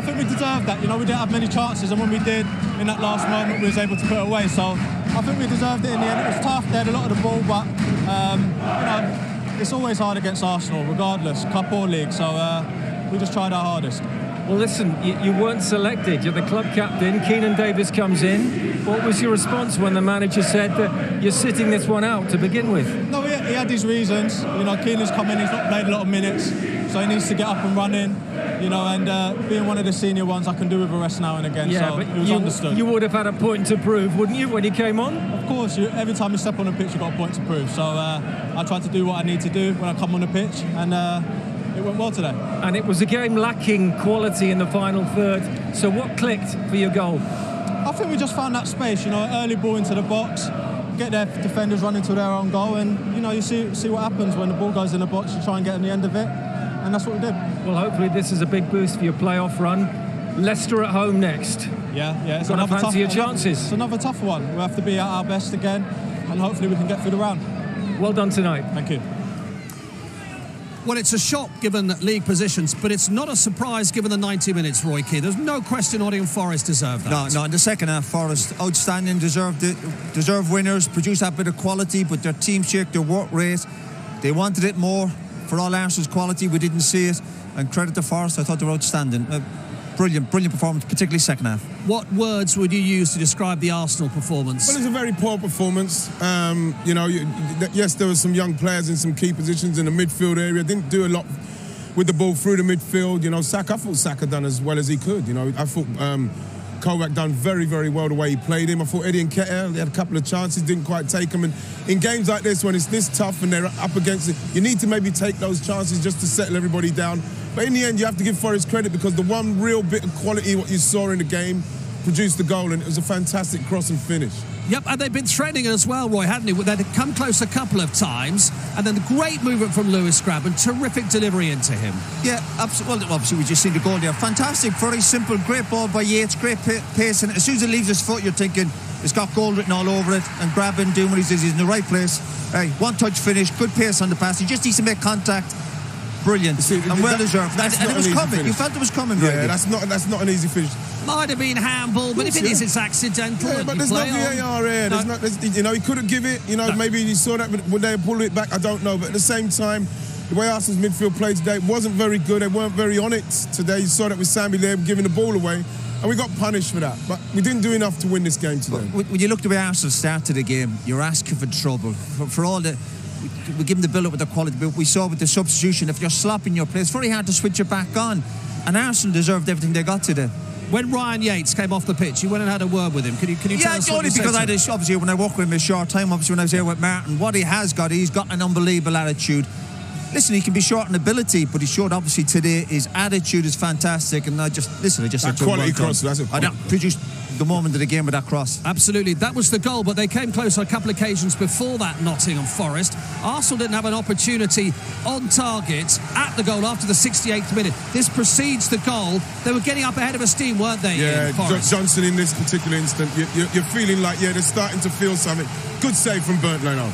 think we deserved that. You know, we didn't have many chances, and when we did, in that last moment, we was able to put it away. So I think we deserved it in the end. It was tough. They had a lot of the ball, but you know, it's always hard against Arsenal, regardless, cup or league. So we just tried our hardest. Well, listen, you weren't selected. You're the club captain. Keenan Davis comes in. What was your response when the manager said that you're sitting this one out to begin with? No, he had his reasons. You know, Keenan's come in. He's not played a lot of minutes, so he needs to get up and running. You know, and being one of the senior ones, I can do with a rest now and again. Yeah, so but it was understood. You would have had a point to prove, wouldn't you, when you came on? Of course. Every time you step on the pitch, you've got a point to prove. So I tried to do what I need to do when I come on the pitch, and it went well today. And it was a game lacking quality in the final third. So what clicked for your goal? I think we just found that space, you know, early ball into the box, get their defenders running to their own goal, and, you know, you see what happens when the ball goes in the box. You try and get on the end of it, and that's what we did. Well, hopefully this is a big boost for your playoff run. Leicester at home next. Yeah. It's another fancy your chances. It's another tough one. We have to be at our best again, and hopefully we can get through the round. Well done tonight. Thank you. Well, it's a shock given league positions, but it's not a surprise given the 90 minutes, Roy Keane. There's no question Nottingham Forest deserved that. No, in the second half, Forest, outstanding, deserved winners, produced that bit of quality, but their team shake, their work rate, they wanted it more. For all Arsenal's quality, we didn't see it. And credit to Forest, I thought they were outstanding. Brilliant performance, particularly second half. What words would you use to describe the Arsenal performance? Well, it's a very poor performance. You know, yes, there were some young players in some key positions in the midfield area. Didn't do a lot with the ball through the midfield. You know, I thought Saka done as well as he could. You know, I thought Kovac done very, very well the way he played him. I thought Eddie Nketiah, they had a couple of chances, didn't quite take them. And in games like this, when it's this tough and they're up against it, you need to maybe take those chances just to settle everybody down. But in the end, you have to give Forest credit because the one real bit of quality, what you saw in the game, produced the goal, and it was a fantastic cross and finish. Yep, and they've been threatening it as well, Roy, hadn't they? They'd come close a couple of times, and then the great movement from Lewis Grabban, terrific delivery into him. Yeah, absolutely. Well, obviously, we just seen the goal there. Fantastic, very simple, great ball by Yates, great pace, and as soon as it leaves his foot, you're thinking, it's got goal written all over it, and Grabban doing what he's in the right place. Hey, one-touch finish, good pace on the pass, he just needs to make contact. Brilliant, see, and well deserved. And it was coming. Finish. You felt it was coming. Yeah, that's not an easy finish. Might have been handball, but if it is, it's accidental. Yeah, but there's no VAR here. No. You know, he couldn't give it. You know, maybe he saw that, but would they pull it back? I don't know. But at the same time, the way Arsenal's midfield played today wasn't very good. They weren't very on it today. You saw that with Sammy there giving the ball away, and we got punished for that. But we didn't do enough to win this game today. When you look the way Arsenal started the game, you're asking for trouble. For all the... We give them the build-up with the quality, but we saw with the substitution, if you're slopping your play, it's very hard to switch it back on. And Arsenal deserved everything they got today. When Ryan Yates came off the pitch, you went and had a word with him. Can you tell us? Yeah, only because obviously when I work with him a short time, obviously when I was here with Martin, what he has got, he's got an unbelievable attitude. Listen, he can be short in ability, but he showed obviously today his attitude is fantastic. And I just that said quality cross. That's a quality. I produced the moment of the game with that cross. Absolutely, that was the goal, but they came close on a couple of occasions before that. Nottingham Forest. Arsenal didn't have an opportunity on target at the goal after the 68th minute. This precedes the goal. They were getting up ahead of a steam, weren't they? Yeah, Johnson in this particular instant, you're feeling like they're starting to feel something. Good save from Bernd Leno.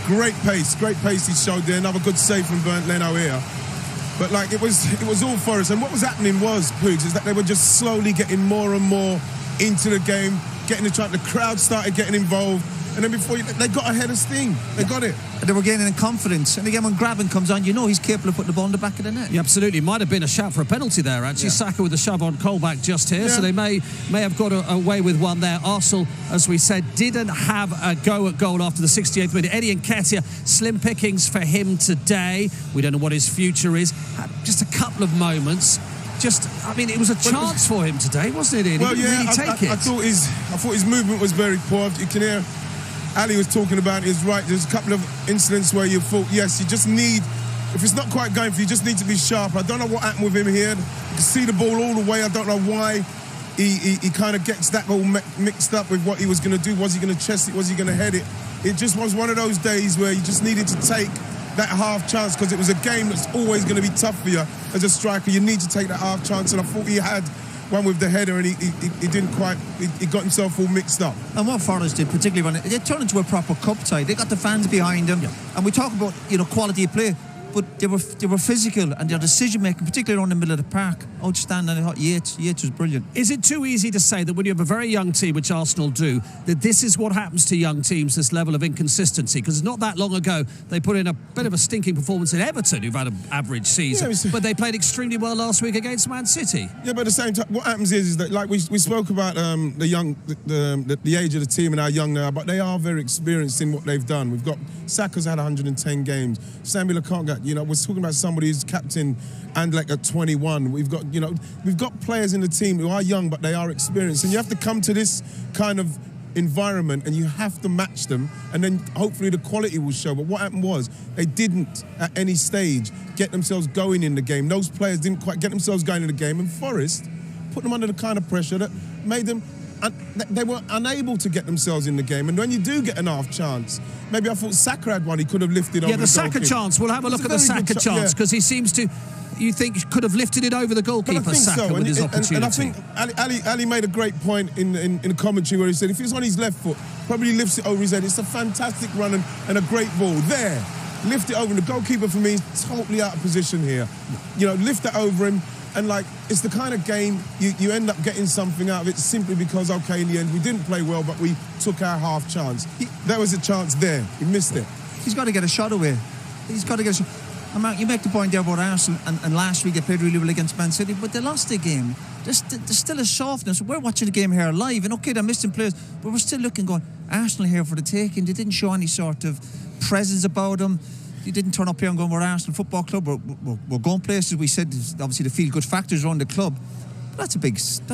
Great pace he showed there. Another good save from Bernd Leno here. But like it was all Forest, and what was happening was, Poogs, is that they were just slowly getting more and more into the game, getting the track. The crowd started getting involved, and then they got ahead of steam. They got it. They were gaining in confidence, and again when Grabban comes on, you know he's capable of putting the ball in the back of the net. Yeah, absolutely. Might have been a shout for a penalty there, actually. Yeah. Saka with the shove on Colback just here, so they may have got away with one there. Arsenal, as we said, didn't have a go at goal after the 68th minute. Eddie Nketiah, slim pickings for him today. We don't know what his future is. Had just a couple of moments. It was a chance for him today, wasn't it, Eddie? Well, he didn't really take it. I thought his movement was very poor. You can hear Ali was talking about it. He's right. There's a couple of incidents where you thought, yes, you just need, if it's not quite going for you, just need to be sharp. I don't know what happened with him here. You can see the ball all the way. I don't know why he kind of gets that all mixed up with what he was going to do. Was he going to chest it? Was he going to head it? It just was one of those days where you just needed to take that half chance, because it was a game that's always going to be tough for you as a striker. You need to take that half chance, and I thought he had one with the header, and he didn't quite, he got himself all mixed up. And what Forest did, particularly when it turned into a proper cup tie, they got the fans behind them, and we talk about quality of play. but they were physical, and their decision making, particularly around the middle of the park, outstanding. I thought Yates was brilliant. Is it too easy to say that when you have a very young team, which Arsenal do, that this is what happens to young teams, this level of inconsistency? Because not that long ago, they put in a bit of a stinking performance in Everton, who've had an average season, but they played extremely well last week against Man City. Yeah, but at the same time, what happens is that, like we spoke about the age of the team and how young they are, but they are very experienced in what they've done. We've got Saka's had 110 games. Samuel Akangat, we're talking about somebody who's captain and like at 21. We've got players in the team who are young, but they are experienced. And you have to come to this kind of environment and you have to match them, and then hopefully the quality will show. But what happened was they didn't at any stage get themselves going in the game. Those players didn't quite get themselves going in the game, and Forest put them under the kind of pressure that made them, and they were unable to get themselves in the game. And when you do get an half chance, maybe I thought Saka had one, he could have lifted over the goalkeeper. Yeah, the Saka chance. We'll have a look at the Saka chance, because he seems to, you think, he could have lifted it over the goalkeeper, Saka, with his opportunity. And I think Ali made a great point in the commentary where he said if he's on his left foot, probably lifts it over his head. It's a fantastic run and a great ball. There, lift it over. And the goalkeeper, for me, is totally out of position here. Lift it over him. And, it's the kind of game you end up getting something out of it simply because, OK, in the end, we didn't play well, but we took our half chance. There was a chance there. He missed it. He's got to get a shot away. He's got to get a shot. You make the point there about Arsenal, and last week they played really well against Man City, but they lost their game. There's still a softness. We're watching the game here live, and OK, they're missing players, but we're still looking, going, Arsenal here for the taking. They didn't show any sort of presence about them. You didn't turn up here and go, we're Arsenal Football Club, we're going places. We said obviously the feel-good factors around the club. But that's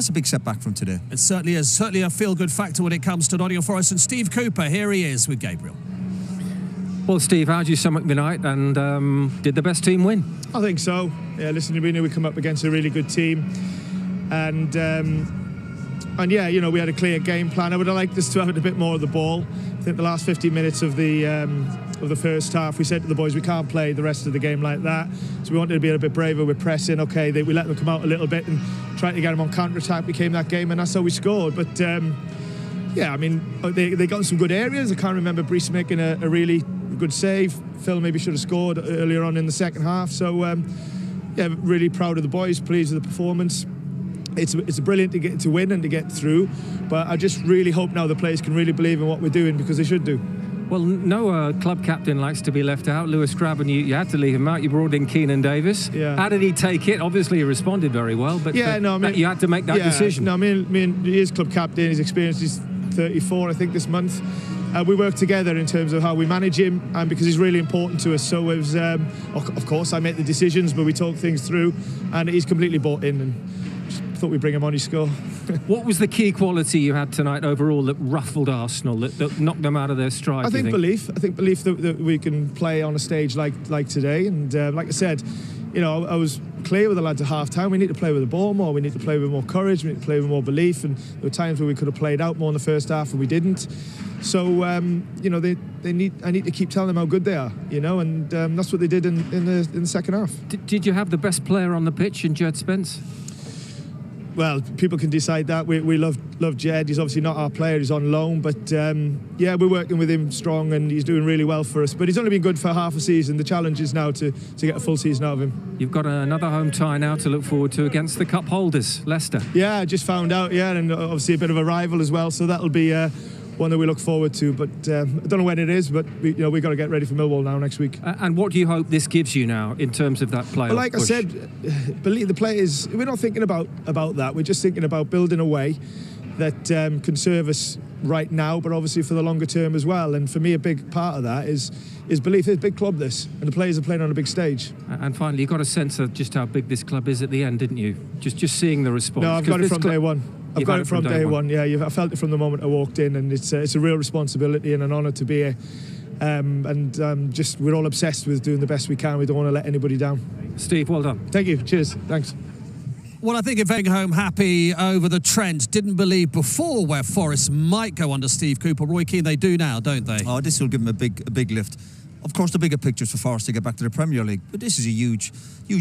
a big setback from today. It certainly is. Certainly a feel-good factor when it comes to Nottingham Forest. And Steve Cooper, here he is with Gabriel. Well, Steve, how do you sum up the night, and did the best team win? I think so. Yeah, listen, we knew we come up against a really good team, and yeah, we had a clear game plan. I would have liked us to have a bit more of the ball. I think the last 15 minutes of the first half, we said to the boys we can't play the rest of the game like that, so we wanted to be a bit braver with pressing. Okay, we let them come out a little bit and trying to get them on counter-attack became that game, and that's how we scored. But yeah, I mean, they got in some good areas. I can't remember Brees making a really good save. Phil maybe should have scored earlier on in the second half. So yeah, really proud of the boys, pleased with the performance. It's brilliant to get to win and to get through, but I just really hope now the players can really believe in what we're doing, because they should do. Well, no club captain likes to be left out. Lewis Grabban, you had to leave him out. You brought in Keenan Davis. Yeah. How did he take it? Obviously, he responded very well, but yeah, no, I mean, you had to make that decision. No, I mean, he is club captain. He's experienced. He's 34, I think, this month. We work together in terms of how we manage him, and because he's really important to us. So it was, of course, I make the decisions, but we talk things through, and he's completely bought in. And thought we'd bring him on his score. What was the key quality you had tonight overall that ruffled Arsenal, that knocked them out of their stride? I think belief. I think belief that we can play on a stage like today. And like I said, I was clear with the lads at half-time. We need to play with the ball more. We need to play with more courage. We need to play with more belief. And there were times where we could have played out more in the first half and we didn't. So, I need to keep telling them how good they are, and that's what they did in the second half. Did you have the best player on the pitch in Jed Spence? Well, people can decide that. We love Jed. He's obviously not our player. He's on loan. But, yeah, we're working with him strong and he's doing really well for us. But he's only been good for half a season. The challenge is now to get a full season out of him. You've got another home tie now to look forward to against the cup holders, Leicester. Yeah, I just found out, and obviously a bit of a rival as well. So that'll be one that we look forward to. But I don't know when it is, but we've got to get ready for Millwall now next week. And what do you hope this gives you now in terms of that playoff Well, like push? I said, believe the players, we're not thinking about that. We're just thinking about building a way that can serve us right now, but obviously for the longer term as well. And for me, a big part of that is belief. It's a big club, this, and the players are playing on a big stage. And finally, you got a sense of just how big this club is at the end, didn't you? Just seeing the response. No, I've got it from day one. I've got it from day one. Yeah, I felt it from the moment I walked in, and it's a real responsibility and an honour to be here. Just we're all obsessed with doing the best we can. We don't want to let anybody down. Steve, well done. Thank you. Cheers. Thanks. Well, I think if heading home happy over the Trent, didn't believe before where Forest might go under Steve Cooper. Roy Keane, they do now, don't they? Oh, this will give them a big lift. Of course, the bigger picture's for Forest to get back to the Premier League, but this is a huge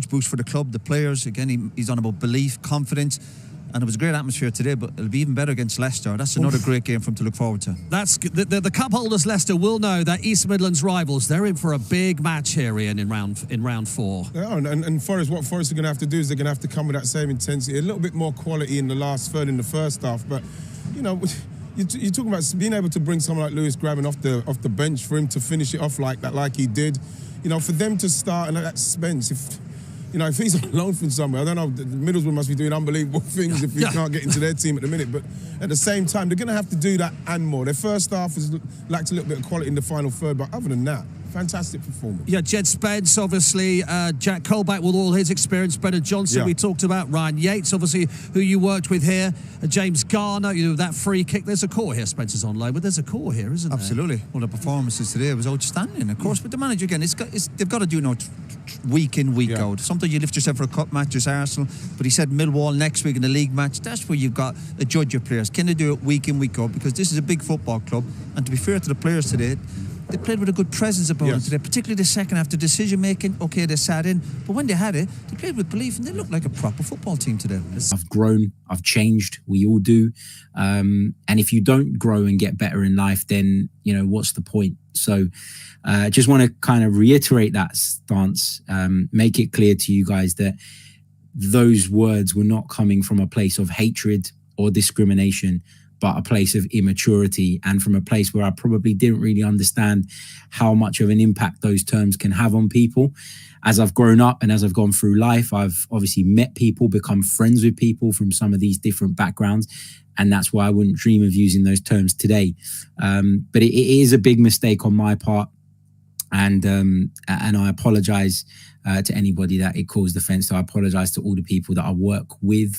boost for the club, the players. Again, he's on about belief, confidence. And it was a great atmosphere today, but it'll be even better against Leicester. That's another great game for him to look forward to. That's the cup holders. Leicester will know that East Midlands rivals. They're in for a big match here, Ian, in round 4. Yeah, and Forest, what Forest are going to have to do is they're going to have to come with that same intensity, a little bit more quality in the last third in the first half. But you know, you're talking about being able to bring someone like Lewis Grabban off the bench for him to finish it off like that, like he did. You know, for them to start and at Spence, if he's on loan from somewhere, I don't know, Middlesbrough must be doing unbelievable things if he can't get into their team at the minute. But at the same time, they're going to have to do that and more. Their first half has lacked a little bit of quality in the final third, but other than that, fantastic performance. Yeah, Jed Spence, obviously, Jack Colback with all his experience, Brennan Johnson, we talked about, Ryan Yates, obviously, who you worked with here, James Garner, that free kick. There's a core here. Spencer's on loan, but there's a core here, isn't there? Absolutely. Well, the performances today was outstanding, of course. But the manager, again, they've got to do week in, week out. Sometimes you lift yourself for a cup match, there's Arsenal, but he said Millwall next week in the league match. That's where you've got to judge your players. Can they do it week in, week out? Because this is a big football club, and to be fair to the players today, they played with a good presence about them today, particularly the second half. The decision making, okay, they sat in, but when they had it, they played with belief and they looked like a proper football team today. I've grown, I've changed, we all do. And if you don't grow and get better in life, then, what's the point? So just want to kind of reiterate that stance, make it clear to you guys that those words were not coming from a place of hatred or discrimination, but a place of immaturity, and from a place where I probably didn't really understand how much of an impact those terms can have on people. As I've grown up and as I've gone through life, I've obviously met people, become friends with people from some of these different backgrounds, and that's why I wouldn't dream of using those terms today. But it is a big mistake on my part, and I apologize to anybody that it caused offense. So I apologize to all the people that I work with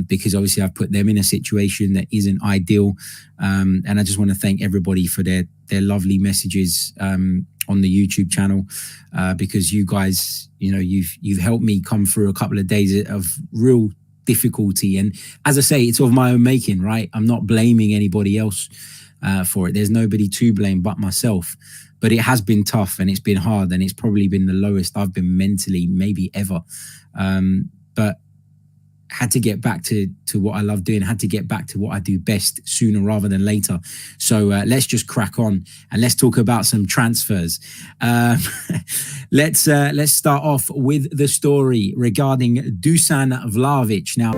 because obviously I've put them in a situation that isn't ideal. And I just want to thank everybody for their lovely messages on the YouTube channel, because you guys, you've helped me come through a couple of days of real difficulty. And as I say, it's of my own making, right? I'm not blaming anybody else for it. There's nobody to blame but myself. But it has been tough and it's been hard, and it's probably been the lowest I've been mentally, maybe ever. But had to get back to what I love doing, had to get back to what I do best sooner rather than later. So let's just crack on and let's talk about some transfers. Let's start off with the story regarding Dusan Vlahovic. Now,